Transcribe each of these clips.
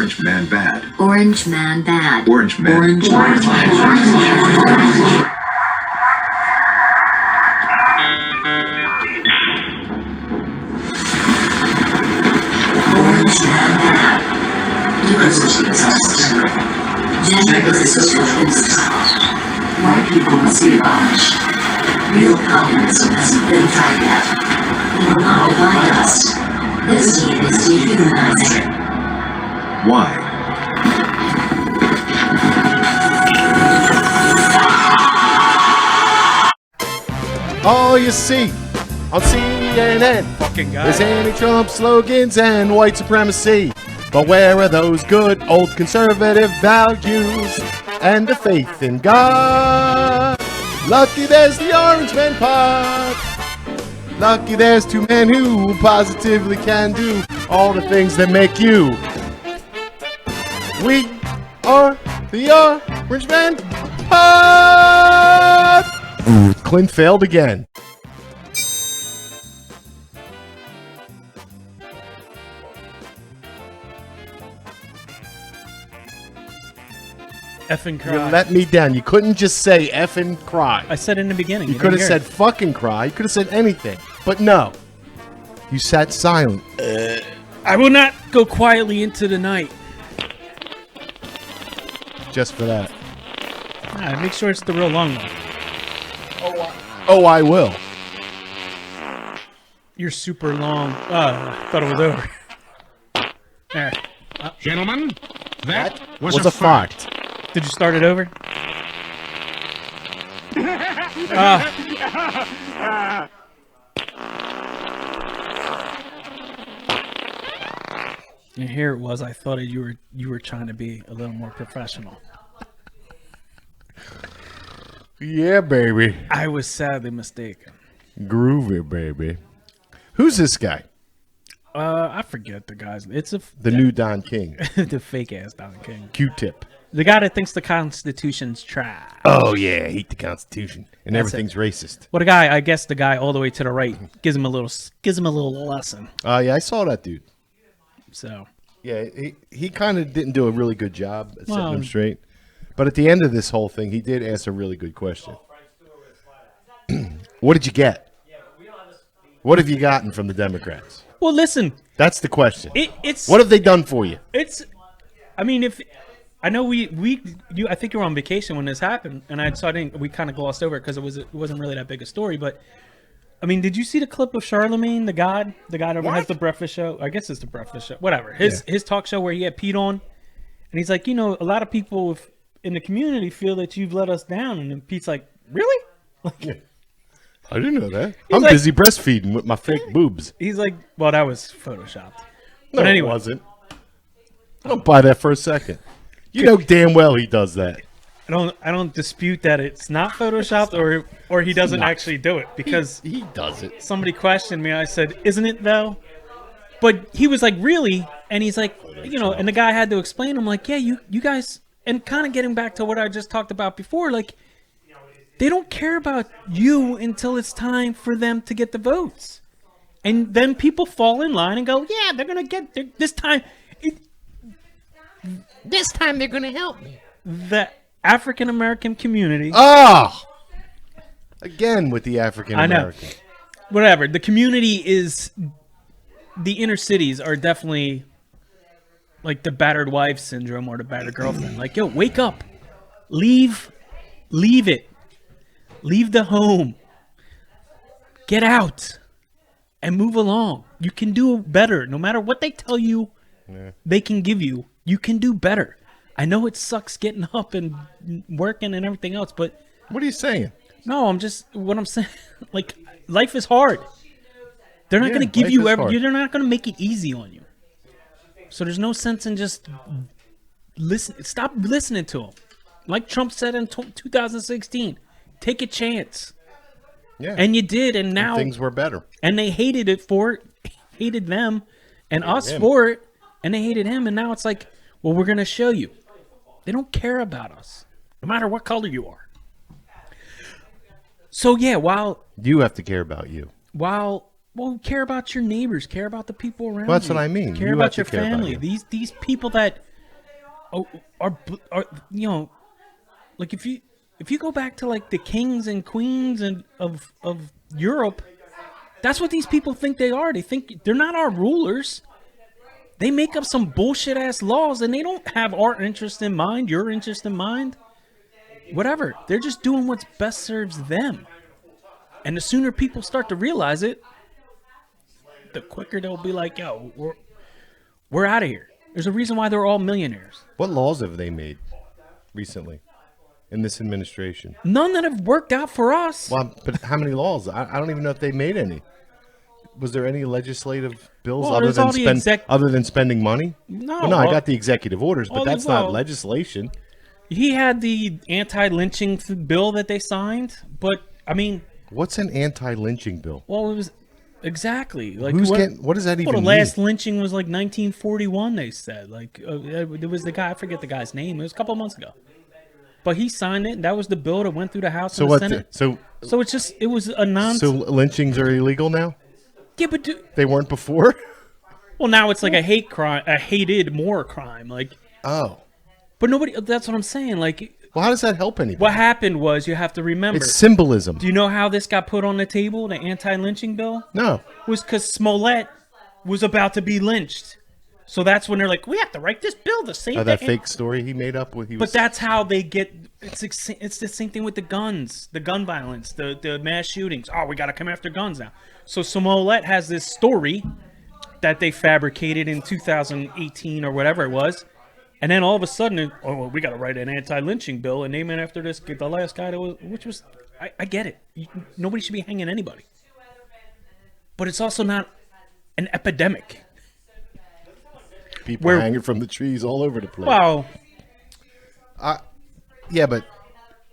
Orange man bad. Orange man bad. Orange man. Orange man. Orange man. Diversity is lost. Gender is installed. White people must be abolished. Real communism hasn't been tried yet. They will not divide us. This deed is dehumanizing. Why? All you see on CNN Fucking guy. is anti-Trump slogans and white supremacy. But where are those good old conservative values and the faith in God? Lucky there's the Orange Man Pod. Lucky there's two men who positively can do all the things that make you. We are the Orange Man Pod. Clint failed again. Effing cry. You let me down. You couldn't just say effing cry. I said in the beginning. You could have said fucking cry. You could have said anything. But no. You sat silent. I will not go quietly into the night. Just for that. Make sure it's the real long one. Oh, I will. You're super long. I thought it was over. There. Gentlemen, that Was a fact. Did you start it over? And here it was. I thought you were trying to be a little more professional. Yeah, baby. I was sadly mistaken. Groovy, baby. Who's this guy? I forget the guy's. It's The new Don King. the fake ass Don King. Q-tip. The guy that thinks the Constitution's trash. Oh, yeah. Hate the Constitution. And That's everything's racist. Well, I guess the guy all the way to the right gives him a little lesson. Yeah, I saw that dude. So Yeah, he kind of didn't do a really good job at setting Well- them straight. But at the end of this whole thing, he did ask a really good question. What did you get? What have you gotten from the Democrats? well, listen, That's the question. it's What have they done for you? it's. I mean, if I know I think you were on vacation when this happened, and we kind of glossed over it because it wasn't really that big a story. But I mean, did you see the clip of Charlemagne, the guy that has the breakfast show? I guess it's the breakfast show. Whatever, his talk show where he had peed on, and he's like, a lot of people in the community feel that you've let us down, and then Pete's like, really? Like, I didn't know that. I'm like- busy breastfeeding with my fake boobs. he's like, well, that was photoshopped. No, But anyway. it wasn't. I don't buy that for a second. You know damn well he does that. I don't dispute that it's not photoshopped or he doesn't actually do it because He does it. somebody questioned me. I said, isn't it though? But he was like, really? And he's like, and the guy had to explain. I'm like, yeah, you guys, and kind of getting back to what I just talked about before, like, they don't care about you until it's time for them to get the votes. And then people fall in line and go, yeah, they're going to get this time. this time they're going to help me. The African-American community. Oh! Again with the African American. Whatever. The community is, the inner cities are definitely like the battered wife syndrome or the battered girlfriend. Like, yo, wake up. Leave it. Leave the home. Get out and move along. You can do better. No matter what they tell you they can give you, you can do better. I know it sucks getting up and working and everything else, but What are you saying? no, what I'm saying, like, life is hard. They're not Yeah, going to give life you is hard. they're not going to make it easy on you. So there's no sense in just stop listening to them. Like Trump said in 2016, take a chance. Yeah. And you did, and now things were better. and they hated them and us him. for it, and they hated him, and now it's like, well, we're going to show you. They don't care about us, no matter what color you are. So yeah, You have to care about you. care about your neighbors, care about the people around Well, that's you. what I mean. Care You about have your to care about family. you. These people that are you know, like if you go back to like the kings and queens and of Europe, that's what these people think they are. They think they're not our rulers. They make up some bullshit ass laws and they don't have our interest in mind, your interest in mind. Whatever. They're just doing what's best serves them. And the sooner people start to realize it, the quicker they'll be like, yo, we're out of here. There's a reason why they're all millionaires. What laws have they made recently in this administration? None that have worked out for us. Well, but how many laws? I don't even know if they made any. Was there any legislative bills Well, other there's all than the other than spending money? No. Well, no, I got the executive orders, but all that's the- not well- legislation. He had the anti-lynching bill that they signed, but I mean, What's an anti-lynching bill? well, it was exactly like What does that even well, the mean? last lynching was like 1941. They said like it was the guy. I forget the guy's name. It was a couple of months ago, but he signed it. And that was the bill that went through the House So and the what? Senate. So So it was a nonsense. so lynchings are illegal now? Yeah, but They weren't before. well, now it's like a hate crime, a hated more crime. Like, Oh, but nobody. That's what I'm saying. Like, well, how does that help anybody? what happened was you have to remember. It's symbolism. Do you know how this got put on the table? The anti-lynching bill No. was because Smollett was about to be lynched. So that's when they're like, we have to write this bill to save That the fake story he made up with he But was. that's how they get. It's the same thing with the guns, the gun violence, the mass shootings. Oh, we got to come after guns now. So Smollett has this story that they fabricated in 2018 or whatever it was, and then all of a sudden, oh, well, we got to write an anti-lynching bill and name it after this the last guy that was, which was. I get it. Nobody should be hanging anybody, but it's also not an epidemic. People where- hanging from the trees all over the place. Wow. Yeah, but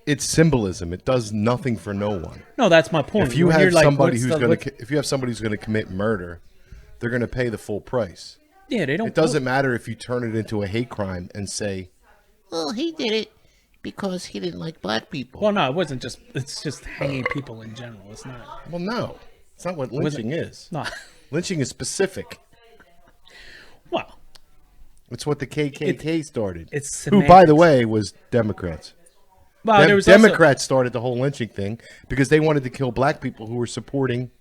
it's symbolism. It does nothing for no one. No, that's my point. If you When have you're like, somebody what's who's the- going what- to, if you have somebody who's going to commit murder, they're going to pay the full price. yeah, they don't. It doesn't matter if you turn it into a hate crime and say, Well, he did it because he didn't like black people. Well, no, it wasn't just. It's just hanging people in general. It's not. well, no, it's not what lynching is. No. Lynching is specific. Well, It's what the KKK started. it's Who, by the semantics. way, was Democrats. Well, there was also- Democrats started the whole lynching thing because they wanted to kill black people who were supporting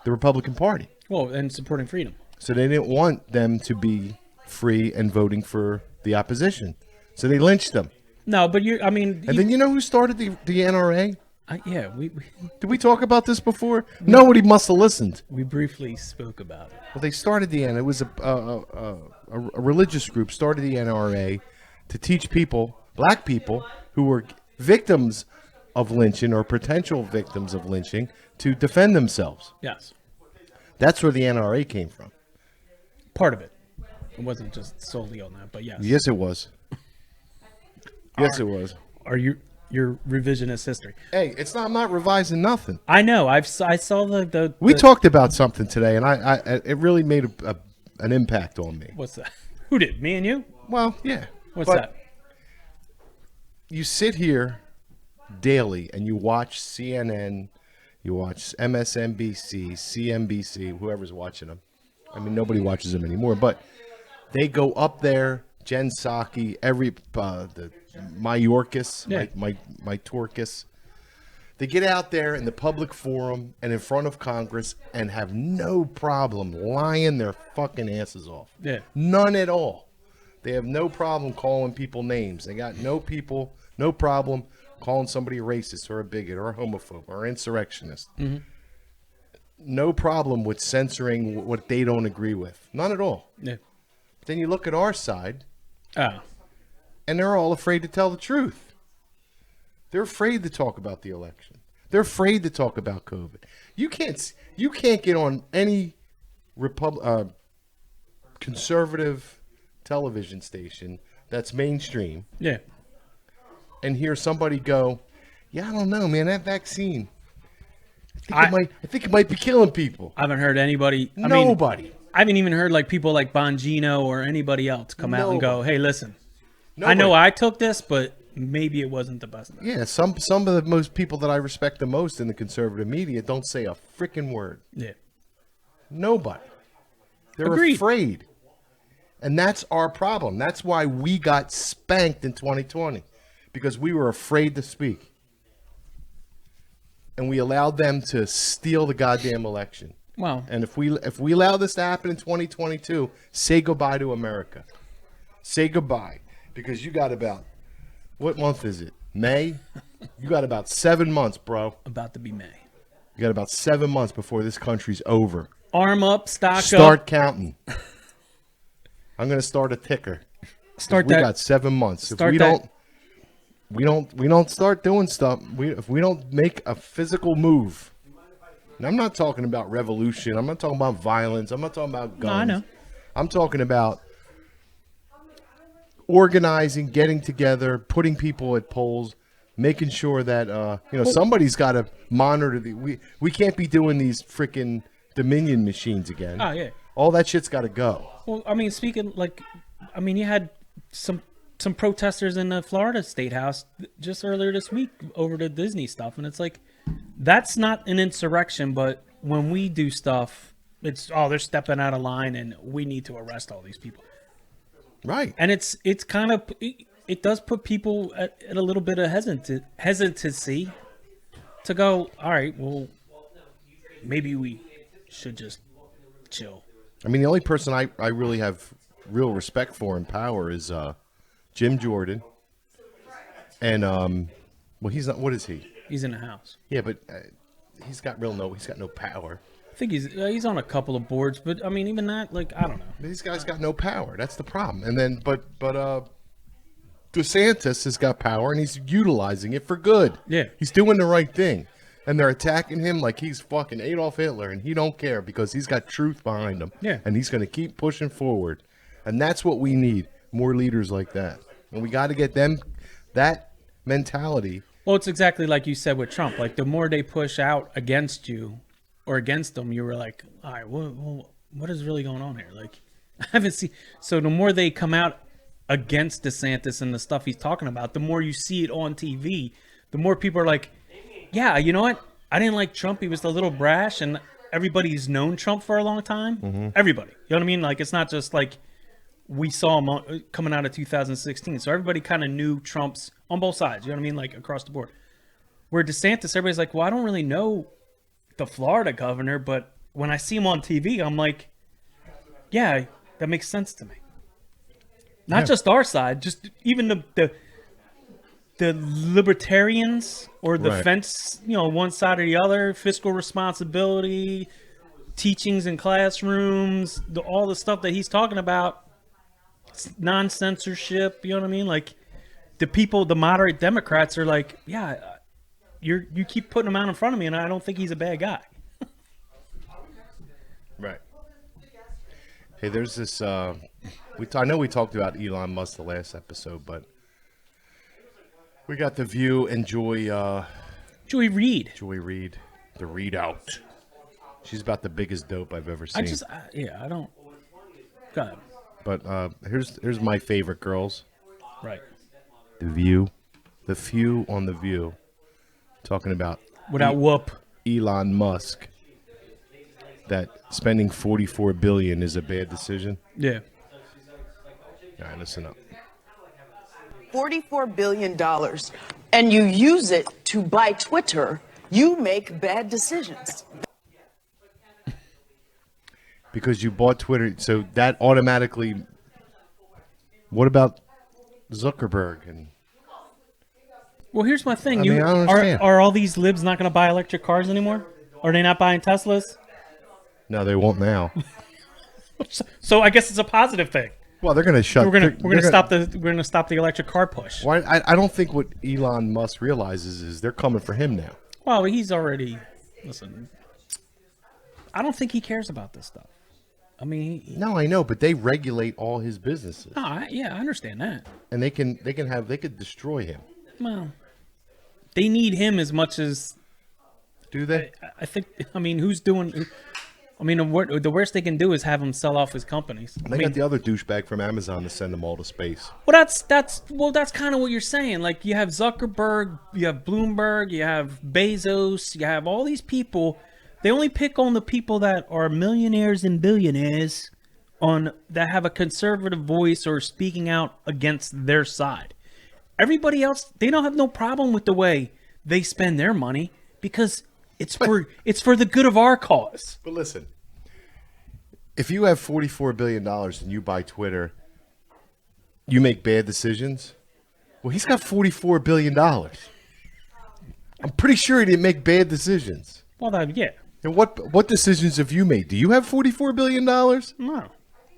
the Republican Party. well, and supporting freedom. So they didn't want them to be free and voting for the opposition. So they lynched them. No, but you. I mean, And then you know who started the NRA? yeah, Did we talk about this before? Nobody must have listened. we briefly spoke about it. Well, they started the N. It was a religious group started the NRA to teach people, black people, who were victims of lynching or potential victims of lynching, to defend themselves. Yes, That's where the NRA came from. part of it. It wasn't just solely on that, but yes. Yes, it was. Yes, it was. Are you your revisionist history? Hey, it's not. I'm not revising nothing. I know. I saw the. We talked about something today, and I it really made an impact on me. What's that? Who did? Me and you? Well, yeah. What's But that? You sit here daily and you watch CNN, you watch MSNBC, CNBC, whoever's watching them. I mean, nobody watches them anymore, but they go up there. Jen Psaki, my Yorkis, Yeah. my Torkis. They get out there in the public forum and in front of Congress and have no problem lying their fucking asses off. Yeah. None at all. They have no problem calling people names. They got no problem calling somebody a racist or a bigot or a homophobe or insurrectionist. Mm-hmm. No problem with censoring what they don't agree with. None at all. Yeah. Then you look at our side, Oh. and they're all afraid to tell the truth. They're afraid to talk about the election. They're afraid to talk about COVID. You can't get on any conservative television station that's mainstream Yeah. and hear somebody go, "Yeah, I don't know, man. That vaccine, I think it might be killing people." I haven't heard anybody. I mean, Nobody. I haven't even heard like people like Bongino or anybody else come out and go, "Hey, listen, I know Nobody. I took this, but maybe it wasn't the best." Yeah, some of the most people that I respect the most in the conservative media don't say a freaking word. Yeah. Nobody. They're Agreed. afraid. And that's our problem. That's why we got spanked in 2020, because we were afraid to speak. And we allowed them to steal the goddamn election. Well, And if we allow this to happen in 2022, say goodbye to America. Say goodbye, because you got about, what month is it? May? You got about 7 months, bro. about to be May. You got about 7 months before this country's over. Arm up, stock Start up. counting. I'm gonna start a ticker. Start We that. got 7 months. Start If that. we don't start doing stuff. If we don't make a physical move. And I'm not talking about revolution. I'm not talking about violence. I'm not talking about guns. No, I know. I'm talking about organizing, getting together, putting people at polls, making sure that somebody's got to monitor the. We can't be doing these freaking Dominion machines again. Oh yeah. All that shit's got to go. Well, I mean, you had some protesters in the Florida State House just earlier this week over the Disney stuff, and it's like, that's not an insurrection, but when we do stuff, it's they're stepping out of line, and we need to arrest all these people. Right. And it's kind of it does put people at a little bit of hesitancy to go, all right, well, maybe we should just chill. I mean, the only person I really have real respect for in power is Jim Jordan. And well, he's not. What is he? He's in the House. Yeah, but he's got no power. I think he's on a couple of boards, but I mean, even that, like, I don't know. These guys got no power. That's the problem. And then, but DeSantis has got power, and he's utilizing it for good. Yeah. He's doing the right thing. And they're attacking him like he's fucking Adolf Hitler, and he don't care because he's got truth behind him. Yeah. And he's going to keep pushing forward. And that's what we need, more leaders like that. And we got to get them that mentality. Well, it's exactly like you said with Trump. Like, the more they push out against you or against them, you were like, all right, what is really going on here? Like, I haven't seen. So the more they come out against DeSantis and the stuff he's talking about, the more you see it on TV, the more people are like, yeah, you know what? I didn't like Trump. He was a little brash, and everybody's known Trump for a long time. Mm-hmm. Everybody. You know what I mean? Like, it's not just like we saw him coming out of 2016. So everybody kind of knew Trump's on both sides. You know what I mean? Like, across the board. Where DeSantis, everybody's like, well, I don't really know the Florida governor, but when I see him on TV, I'm like, yeah, that makes sense to me. Not just our side, just even the libertarians or the Right. fence, one side or the other, fiscal responsibility, teachings in classrooms, all the stuff that he's talking about, non-censorship, you know what I mean? Like, the moderate Democrats are like, yeah, you keep putting him out in front of me, and I don't think he's a bad guy. Right. Hey, there's this. I know we talked about Elon Musk the last episode, but we got The View and Joy Reid. Joy Reid, the readout. She's about the biggest dope I've ever seen. I don't. Go ahead. But here's my favorite girls. Right. The View, The Few on The View, talking about Without whoop. Elon Musk. That spending $44 billion is a bad decision. Yeah. All right, listen up. $44 billion, and you use it to buy Twitter, you make bad decisions. Because you bought Twitter, so that automatically. What about Zuckerberg and? Well, here's my thing. I don't understand. Are all these libs not going to buy electric cars anymore? Are they not buying Teslas? No, they won't now. So I guess it's a positive thing. Well, they're going to shut. We're gonna stop the electric car push. Why? I don't think what Elon Musk realizes is they're coming for him now. Well, he's already. Listen, I don't think he cares about this stuff. I mean, No, I know, but they regulate all his businesses, I understand that. and they could destroy him. Well, they need him as much as Do they? I think. I mean, who's doing? I mean, the worst they can do is have him sell off his companies. They got the other douchebag from Amazon to send them all to space. Well, that's kind of what you're saying. Like, you have Zuckerberg, you have Bloomberg, you have Bezos, you have all these people. They only pick on the people that are millionaires and billionaires that have a conservative voice or speaking out against their side. Everybody else, they don't have no problem with the way they spend their money because it's for the good of our cause. But listen, if you have $44 billion and you buy Twitter, you make bad decisions. Well, he's got $44 billion. I'm pretty sure he didn't make bad decisions. Well, yeah. And what decisions have you made? Do you have $44 billion? No.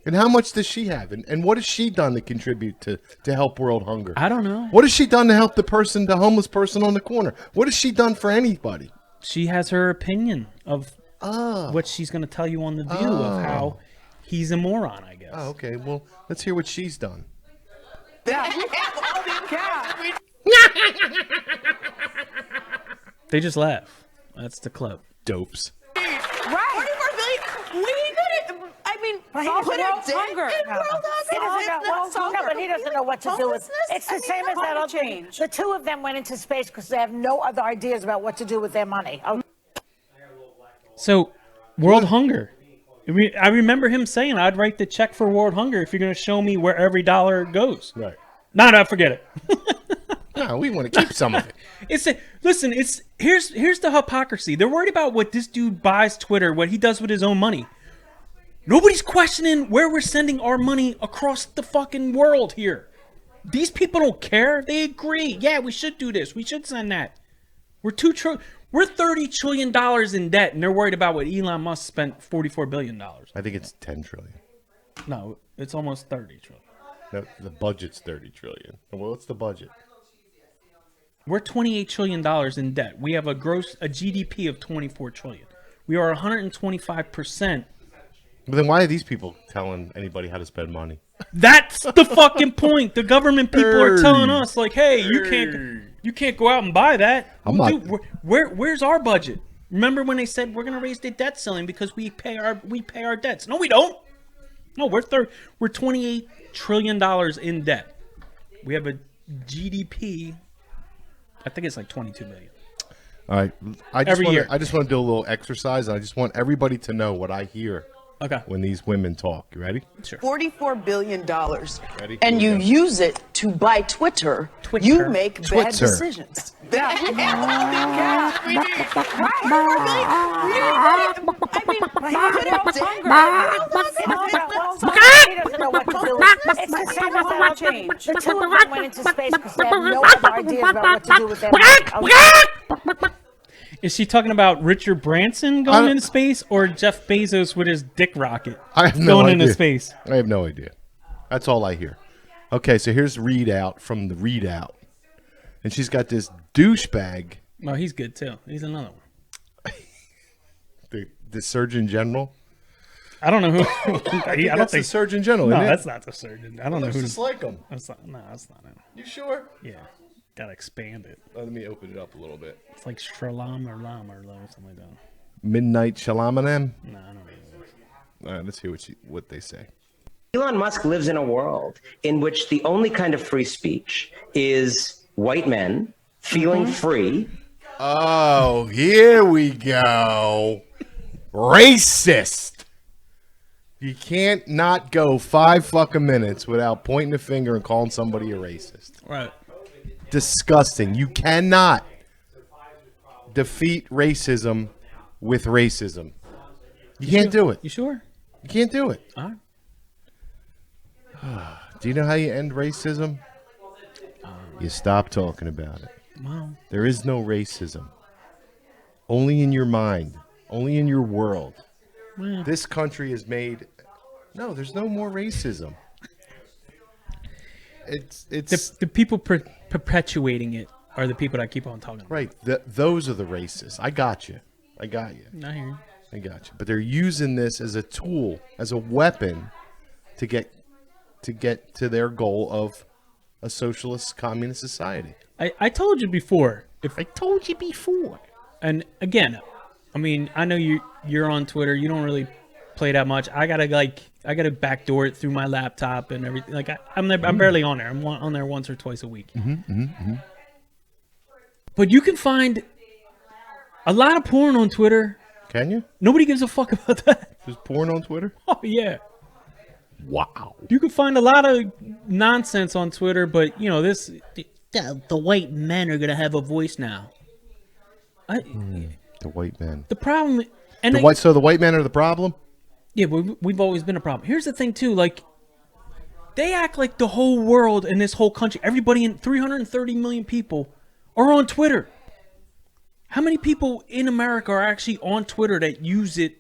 And how much does she have? And what has she done to contribute to help world hunger? I don't know. What has she done to help the homeless person on the corner? What has she done for anybody? She has her opinion of what she's going to tell you on The View of how he's a moron, I guess. Oh, okay. Well, let's hear what she's done. They just laugh. That's the club. Dopes. Right. 44 billion. We need it. I mean, Well, he's put world it in hunger. world He doesn't know, hunger. no, but he doesn't know what to do with. It's the same as that other change. The two of them went into space because they have no other ideas about what to do with their money. Oh. So, world hunger. I remember him saying, I'd write the check for world hunger if you're going to show me where every dollar goes. Right. No, forget it. No, we want to keep some of it. Here's the hypocrisy. They're worried about what this dude buys Twitter, what he does with his own money. Nobody's questioning where we're sending our money across the fucking world here. These people don't care. They agree. Yeah, we should do this. We should send that. We're $30 trillion in debt, and they're worried about what Elon Musk spent $44 billion. I think it's 10 trillion. No, it's almost 30 trillion. No, the budget's 30 trillion. Well, what's the budget? We're $28 trillion in debt. We have a GDP of $24 trillion. We are 125%. But then why are these people telling anybody how to spend money? That's the fucking point. The government people are telling us, like, hey, you can't go out and buy that. Where's our budget? Remember when they said we're gonna raise the debt ceiling because we pay our debts? No, we don't. No, we're $28 trillion in debt. We have a GDP. I think it's like 22 million. All right. I just want to do a little exercise. I just want everybody to know what I hear when these women talk. You ready? Sure. $44 billion. Ready? And you use it to buy Twitter. You make bad decisions. He doesn't know what to do with. It's the same as that change. The two of them went into space because they have no other ideas about what to do with their money. Is she talking about Richard Branson going into space or Jeff Bezos with his dick rocket going into space? I have no idea. That's all I hear. Okay, so here's readout from the readout. And she's got this douchebag. Oh, he's good too. He's another one. The Surgeon General. I don't know who. I don't think the Surgeon General. No, isn't it? that's not the surgeon. I don't know who. Just like him. That's not him. You sure? Yeah, gotta expand it. Let me open it up a little bit. It's like Shralam or something like that. Midnight Shalamanem. No, I don't know. All right, let's hear what they say. Elon Musk lives in a world in which the only kind of free speech is white men feeling free. Oh, here we go. Racist. You can't not go 5 fucking minutes without pointing a finger and calling somebody a racist. Right. Disgusting. You cannot defeat racism with racism. You can't do it. You sure? You can't do it. All right. Do you know how you end racism? You stop talking about it. Wow. There is no racism. Only in your mind. Only in your world. Well, This country has made... No, there's no more racism. It's the people perpetuating it are the people that keep on talking about right. Those are the racists. I got you. I got you. it. I hear you. I got you. But they're using this as a tool, as a weapon, to get to their goal of a socialist communist society. I told you before. I told you before. And again, I mean, I know you're on Twitter. You don't really play that much. I gotta backdoor it through my laptop and everything. Like I'm barely on there. I'm on there once or twice a week. But you can find a lot of porn on Twitter. Can you? Nobody gives a fuck about that. There's porn on Twitter? Oh yeah. Wow. You can find a lot of nonsense on Twitter, but you know this. The white men are gonna have a voice now. The white men. The problem, and So the white men are the problem? yeah, we've always been a problem. Here's the thing too, like they act like the whole world in this whole country, everybody in 330 million people are on Twitter. How many people in America are actually on Twitter that use it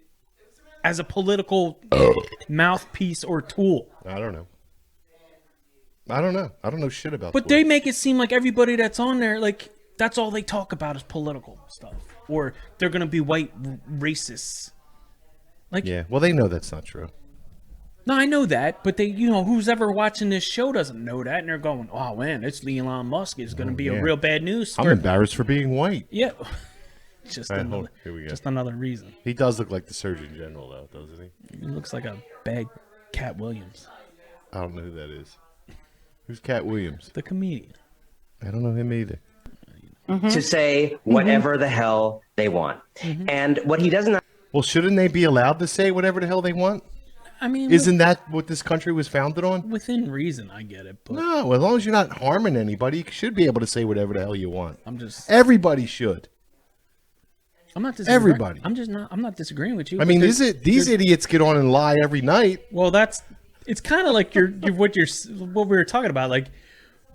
as a political mouthpiece or tool? I don't know. I don't know shit about But Twitter. they make it seem like everybody that's on there, like, that's all they talk about is political stuff. Or they're going to be white racists. Like, Yeah, well, they know that's not true. no, I know that, but they, you know, who's ever watching this show doesn't know that, and they're going, "Oh man, it's Elon Musk. It's going to be yeah. a real bad news I'm story." embarrassed for being white. Yeah, just All right, another, here we go. just another reason. He does look like the Surgeon General, though, doesn't he? He looks like a bad Cat Williams, I don't know who that is. Who's Cat Williams? the comedian. I don't know him either. to say whatever the hell they want. And what he doesn't Well, shouldn't they be allowed to say whatever the hell they want? I mean, Isn't that what this country was founded on? within reason? I get it, but No, as long as you're not harming anybody, you should be able to say whatever the hell you want. I'm just, Everybody should. I'm not disagreeing. Everybody. I'm not disagreeing with you. I mean, because these idiots get on and lie every night. Well, it's kind of like what we were talking about, like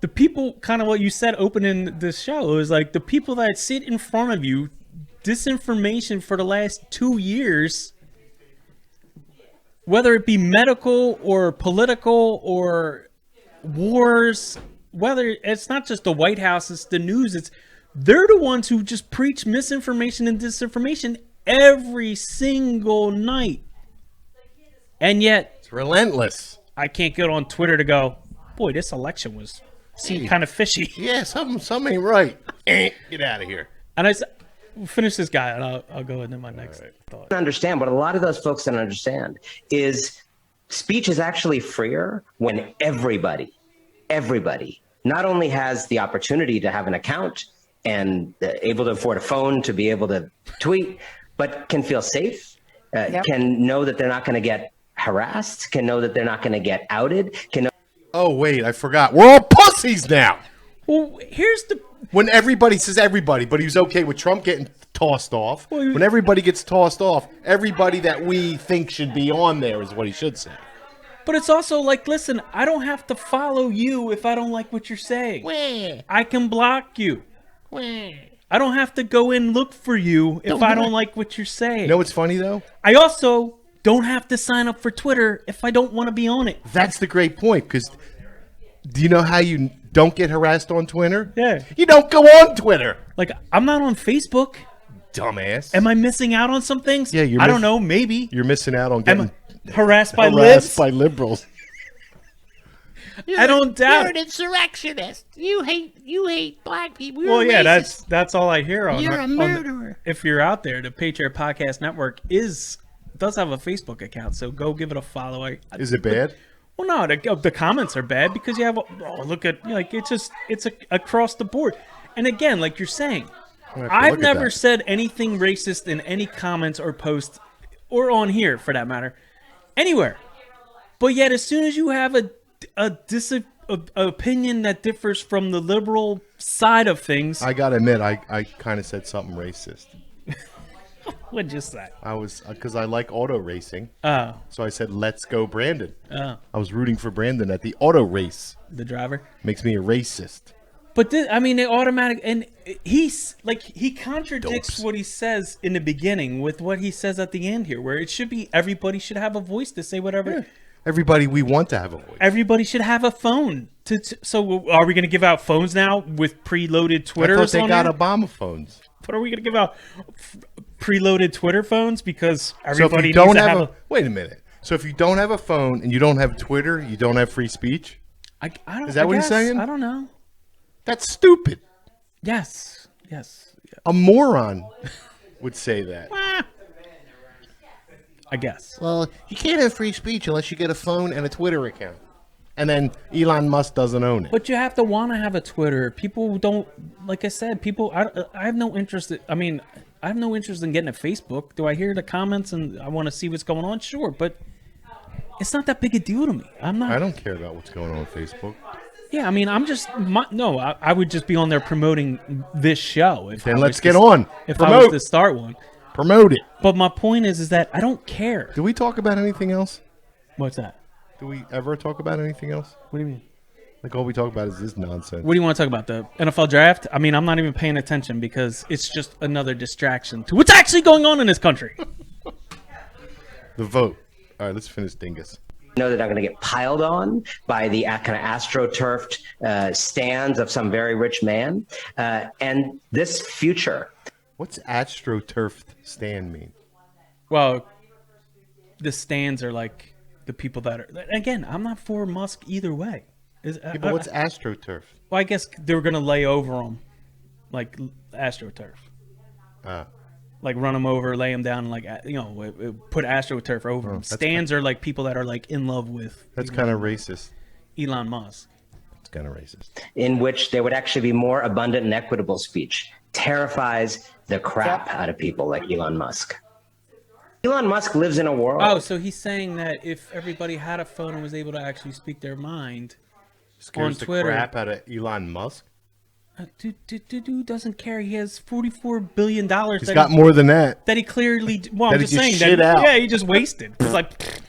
the people, kind of what you said opening the show is like the people that sit in front of you, disinformation for the last 2 years, whether it be medical or political or wars, whether it's not just the White House, it's the news, they're the ones who just preach misinformation and disinformation every single night. And yet, It's relentless. I can't get on Twitter to go, boy, this election seemed kind of fishy. Yeah, something ain't right. Get out of here. And I said, we'll finish this guy, and I'll go into my next thought. understand, what a lot of those folks don't understand is speech is actually freer when everybody not only has the opportunity to have an account and able to afford a phone to be able to tweet, but can feel safe, can know that they're not going to get harassed, can know that they're not going to get outed, can know. Oh, wait, I forgot. We're all pussies now. Well, here's the... When everybody says everybody, but he was okay with Trump getting tossed off. When everybody gets tossed off, everybody that we think should be on there is what he should say. But it's also like, listen, I don't have to follow you if I don't like what you're saying. Where? I can block you. Where? I don't have to go and look for you if I don't like what you're saying. You know what's funny, though? I also don't have to sign up for Twitter if I don't want to be on it. That's the great point, because do you know how you don't get harassed on Twitter? Yeah. You don't go on Twitter. Like, I'm not on Facebook. Dumbass. Am I missing out on some things? Yeah, I don't know. Maybe. You're missing out on Am getting I harassed by harassed libs? by liberals. I don't doubt. You're an insurrectionist. You hate black people. You're Well, a yeah, racist. that's all I hear on. You're a murderer. If you're out there, the Patriot Podcast Network does have a Facebook account, so go give it a follow. Is it bad? Well, no, the comments are bad because you have look at like it's across the board. And again, like you're saying, I've never said anything racist in any comments or posts or on here for that matter, anywhere. But yet, as soon as you have a opinion that differs from the liberal side of things, I gotta admit, I kind of said something racist. what'd you say? I was because I like auto racing, Oh, so I said, "Let's go, Brandon." oh, I was rooting for Brandon at the auto race. the driver. Makes me a racist. But I mean, the automatic, and he's like he contradicts Dopes. what he says in the beginning with what he says at the end here, where it should be everybody should have a voice to say whatever. Yeah. Everybody, we want to have a voice. Everybody should have a phone. So are we going to give out phones now with preloaded Twitters? I thought they on got there? Obama phones. But are we going to give out preloaded Twitter phones because So if everybody you don't needs to have have a wait a minute. So if you don't have a phone and you don't have Twitter, you don't have free speech. I don't, Is that I what he's guess. saying? I don't know. That's stupid. Yes. Yeah. A moron would say that. I guess. Well, you can't have free speech unless you get a phone and a Twitter account. And then Elon Musk doesn't own it. But you have to want to have a Twitter. People don't, like I said, I have no interest. I have no interest in getting a Facebook. Do I hear the comments and I want to see what's going on? Sure. But It's not that big a deal to me. I'm not. I don't care about what's going on Facebook. Yeah, I mean, I'm just I would just be on there promoting this show. If Then I let's was get to- on. If I Promote. was to start one. Promote it. But my point is that I don't care. Do we talk about anything else? What's that? Do we ever talk about anything else? What do you mean? Like all we talk about is this nonsense. What do you want to talk about? The NFL draft? I mean, I'm not even paying attention because it's just another distraction to what's actually going on in this country. The vote. All right, let's finish Dingus. Know that I'm going to get piled on by the kind of astroturfed stands of some very rich man. And this future. What's astroturfed stand mean? Well, the stands are like the people that are. Again, I'm not for Musk either way. But what's astroturf? Well, I guess they were going to lay over them like astroturf. Like run them over, lay them down, like put astroturf over them. Stands are like people that are like in love with. That's kind of racist. Elon Musk. It's kind of racist. In which there would actually be more abundant and equitable speech. Terrifies the crap out of people like Elon Musk. Elon Musk lives in a world. Oh, so he's saying that if everybody had a phone and was able to actually speak their mind Scares on the Twitter, crap out of Elon Musk. Dude doesn't care. He has $44 billion. He's got more than that. That he clearly. Well, I'm That he just just saying shit that. out. Yeah, he just wasted. It's like,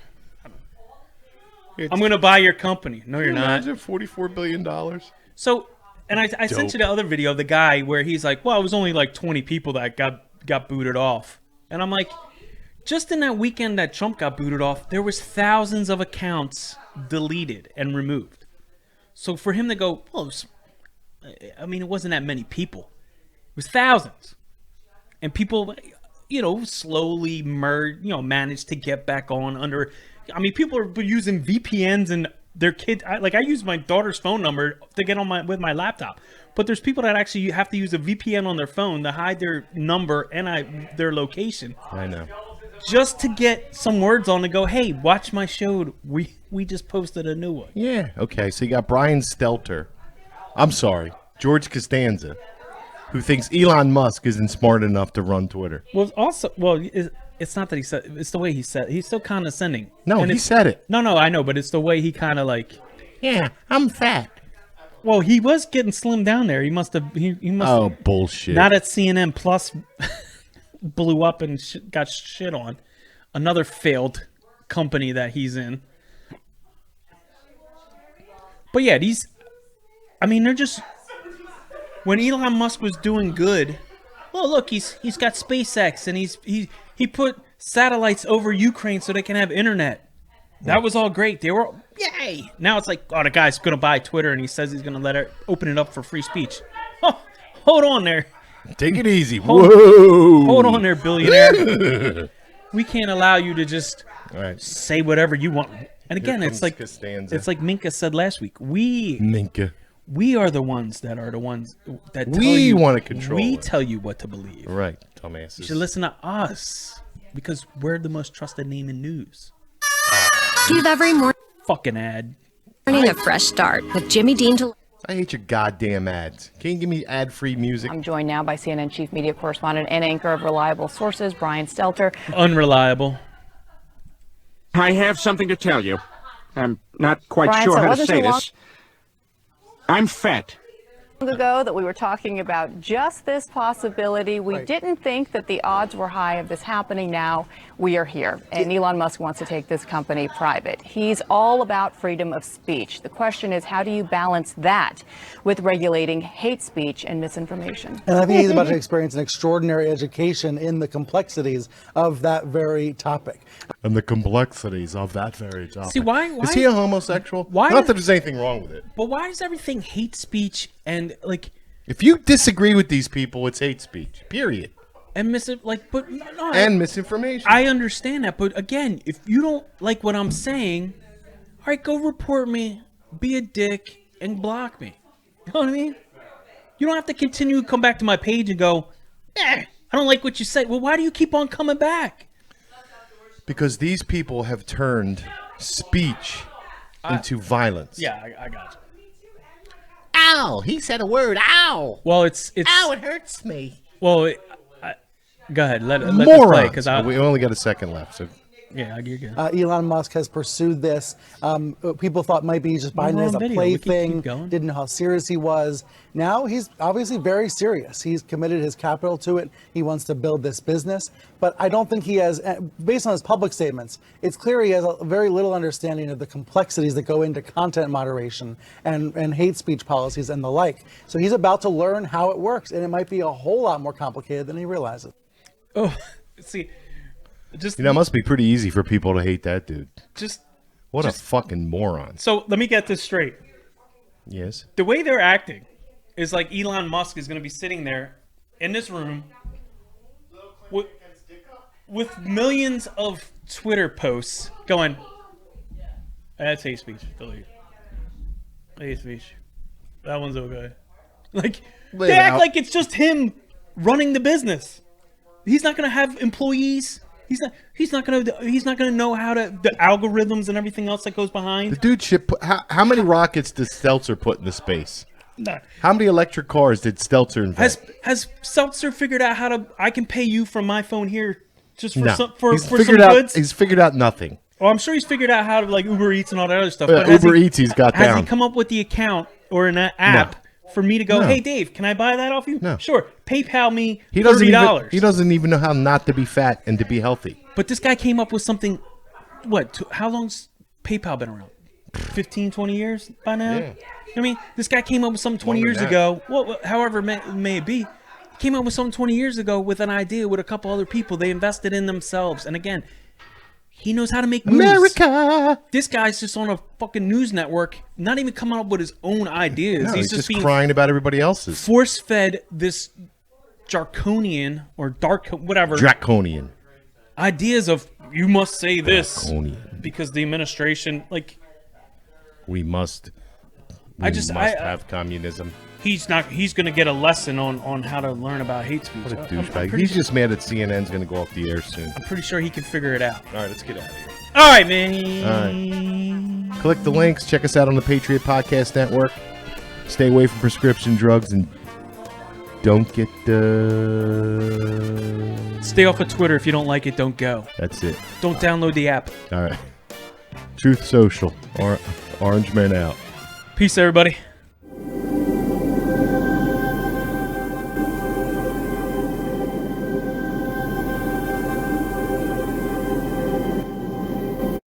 I'm gonna buy your company. No, you're not. Imagine $44 billion. So, and I sent you the other video of the guy where he's like, well, it was only like 20 people that got booted off. And I'm like, just in that weekend that Trump got booted off, there was thousands of accounts deleted and removed. So for him to go, well, it wasn't that many people. It was thousands. And people, slowly managed to get back on under. I mean, people are using VPNs and their kids. I use my daughter's phone number to get on with my laptop. But there's people that actually have to use a VPN on their phone to hide their number and their location. I know. Just to get some words on to go, hey, watch my show. We just posted a new one. Yeah. Okay. So you got Brian Stelter. I'm sorry, George Costanza, who thinks Elon Musk isn't smart enough to run Twitter. Well, it's not that he said. It's the way he said. He's so condescending. No, he said it. No, I know, but it's the way he kind of like. Yeah, I'm fat. Well, he was getting slimmed down there. He must have. He must. Oh, bullshit. Not at CNN Plus. Blew up and got shit on. Another failed company that he's in. But yeah, they're just. When Elon Musk was doing good, well, look, he's got SpaceX and he put satellites over Ukraine so they can have internet. That was all great. They were yay. Now it's like, oh, the guy's gonna buy Twitter and he says he's gonna open it up for free speech. Oh, hold on there. Take it easy. Hold on there, billionaire. We can't allow you to just say whatever you want. And again, it's like Minka said last week. We are the ones that want to control. We tell you what to believe. Right, dumbasses. You should listen to us because we're the most trusted name in news. Give every morning Fucking ad. a fresh start with Jimmy Dean to. I hate your goddamn ads. Can you give me ad-free music? I'm joined now by CNN chief media correspondent and anchor of Reliable Sources, Brian Stelter. Unreliable. I have something to tell you. I'm not quite Brian, sure so how to wasn't say too long this. I'm fat. Ago that we were talking about just this possibility. We didn't think that the odds were high of this happening. Now we are here, and Elon Musk wants to take this company private. He's all about freedom of speech. The question is, how do you balance that with regulating hate speech and misinformation? And I think he's about to experience an extraordinary education in the complexities of that very topic. And the complexities of that very topic. See, why is he a homosexual? Why? Not that there's anything wrong with it. But why is everything hate speech and like? If you disagree with these people, it's hate speech. Period. And misinformation. I understand that, but again, if you don't like what I'm saying, all right, go report me, be a dick, and block me. You know what I mean? You don't have to continue to come back to my page and go, I don't like what you said. Well, why do you keep on coming back? Because these people have turned speech into violence. Yeah, I got you. Ow! He said a word. Ow! Well, it's Ow! It hurts me. Well, go ahead. Let Morons. this play because we only got a second left. So Yeah, you're good. Elon Musk has pursued this. People thought might be just buying it as a plaything, didn't know how serious he was. Now he's obviously very serious. He's committed his capital to it. He wants to build this business. But I don't think he has, based on his public statements, it's clear he has a very little understanding of the complexities that go into content moderation and hate speech policies and the like. So he's about to learn how it works, and it might be a whole lot more complicated than he realizes. Oh, see. Just it must be pretty easy for people to hate that dude. What a just- fucking moron. So let me get this straight. Yes. The way they're acting is like Elon Musk is going to be sitting there in this room with millions of Twitter posts going, that's hate speech. Delete. Hate speech. That one's okay. Like, they act like it's just him running the business. He's not going to have employees. He's not gonna know how to the algorithms and everything else that goes behind. The dude how many rockets did Stelter put into space? Nah. How many electric cars did Stelter invent? Has Stelter figured out how to? I can pay you from my phone here just for No. some for He's some figured out, goods. He's figured out nothing. Oh, I'm sure he's figured out how to like Uber Eats and all that other stuff. But Uber Eats he's got has down. he come up with the account or an app for me to go? No. Hey Dave, can I buy that off you? No. Sure. PayPal me He doesn't $30. he doesn't even know how not to be fat and to be healthy. But this guy came up with something. How long's PayPal been around? 15, 20 years by now? Yeah. I mean, this guy came up with something 20 Longer years than ago. Well, however may it be. Came up with something 20 years ago with an idea with a couple other people. They invested in themselves. And again, he knows how to make moves. America! This guy's just on a fucking news network, not even coming up with his own ideas. No, he's just being crying about everybody else's. force-fed this draconian or Draconian ideas of you must say this Draconian. because the administration we must have communism. he's gonna get a lesson on how to learn about hate speech. What a I'm douchebag. pretty He's just mad that CNN's going to go off the air soon. I'm pretty sure he can figure it out. All right, let's get out of here. All right, man. All right. Click the links. Check us out on the Patriot Podcast Network. Stay away from prescription drugs and don't get Stay off of Twitter. If you don't like it, don't go. That's it. Don't download the app. All right. Truth Social. Orange Man out. Peace, everybody.